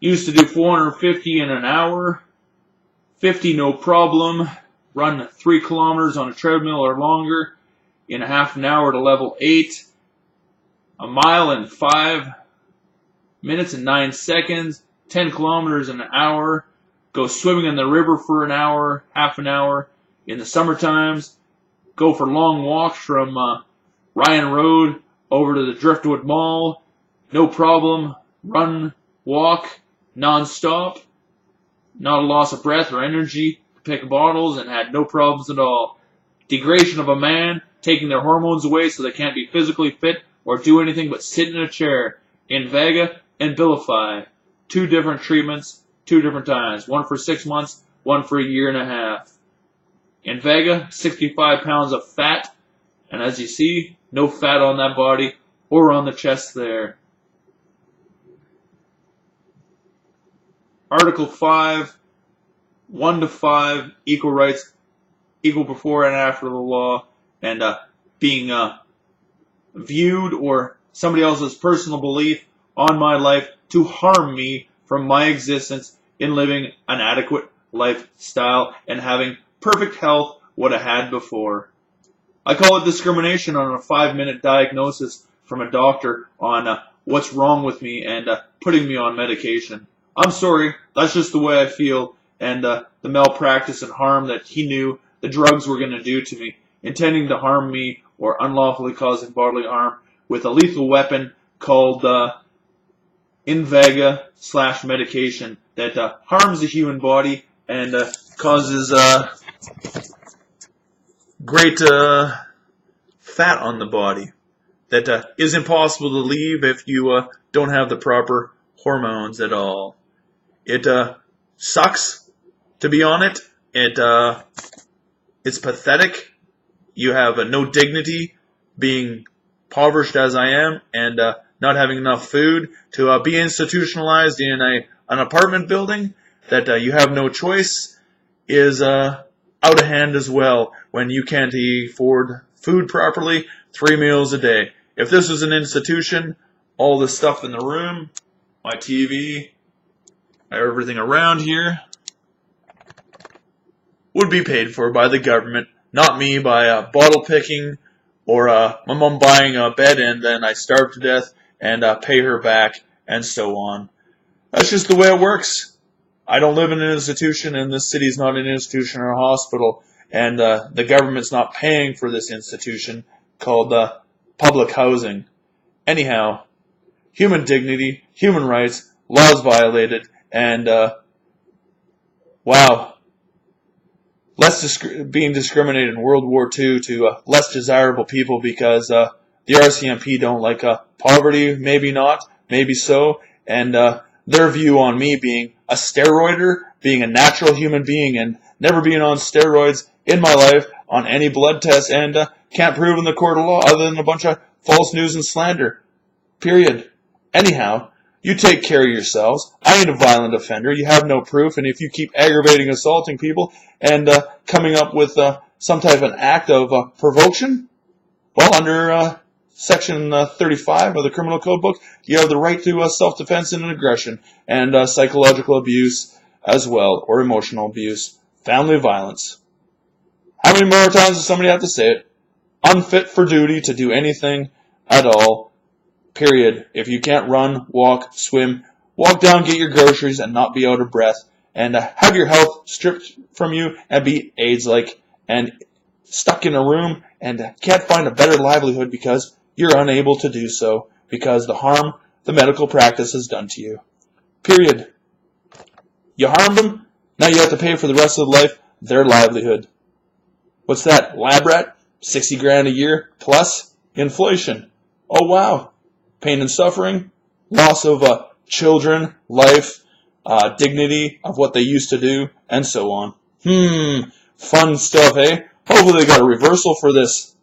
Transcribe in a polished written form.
Used to do 450 in an hour, 50 no problem, run 3 kilometers on a treadmill or longer in a half an hour to level 8, a mile in 5 minutes and 9 seconds, 10 kilometers in an hour, go swimming in the river for an hour, half an hour in the summer times, go for long walks from Ryan Road over to the Driftwood Mall, no problem, run, walk, non-stop, not a loss of breath or energy, pick bottles, and had no problems at all. Degradation of a man, taking their hormones away so they can't be physically fit or do anything but sit in a chair. INVEGA and Abilify. 2 different treatments, 2 different times. 1 for 6 months, 1 for a year and a half. INVEGA, 65 pounds of fat, and as you see, no fat on that body or on the chest there. Article 5, 1 to 5, equal rights, equal before and after the law, and being viewed or somebody else's personal belief on my life to harm me from my existence in living an adequate lifestyle and having perfect health what I had before. I call it discrimination on a 5-minute diagnosis from a doctor on what's wrong with me and putting me on medication. I'm sorry, that's just the way I feel, and the malpractice and harm that he knew the drugs were going to do to me, intending to harm me or unlawfully causing bodily harm with a lethal weapon called INVEGA/medication that harms the human body and causes great fat on the body that is impossible to leave if you don't have the proper hormones at all. It sucks to be on it. It's pathetic. You have no dignity being impoverished as I am and not having enough food to be institutionalized in an apartment building that you have no choice is out of hand as well when you can't afford food properly 3 meals a day. If this was an institution, all the stuff in the room, my TV, everything around here would be paid for by the government, not me by bottle picking or my mom buying a bed and then I starve to death and pay her back and so on. That's just the way it works. I don't live in an institution and this city's not an institution or a hospital and the government's not paying for this institution called public housing. Anyhow, human dignity, human rights, laws violated, and wow, being discriminated in World War II to less desirable people because the RCMP don't like poverty, maybe not, maybe so, and their view on me being a steroider, being a natural human being, and never being on steroids in my life on any blood test, and can't prove in the court of law other than a bunch of false news and slander. Period. Anyhow, you take care of yourselves. I ain't a violent offender. You have no proof. And if you keep aggravating, assaulting people and coming up with some type of an act of provocation, well, under Section 35 of the Criminal Code book, you have the right to self-defense and aggression and psychological abuse as well, or emotional abuse, family violence. How many more times does somebody have to say it? Unfit for duty to do anything at all. Period. If you can't run, walk, swim, walk down, get your groceries, and not be out of breath, and have your health stripped from you and be AIDS-like, and stuck in a room and can't find a better livelihood because you're unable to do so because the harm the medical practice has done to you. Period. You harmed them, now you have to pay for the rest of life their livelihood. What's that? Lab rat? 60 grand a year plus inflation. Oh wow. Pain and suffering, loss of children, life, dignity of what they used to do, and so on. Fun stuff, eh? Hopefully they got a reversal for this.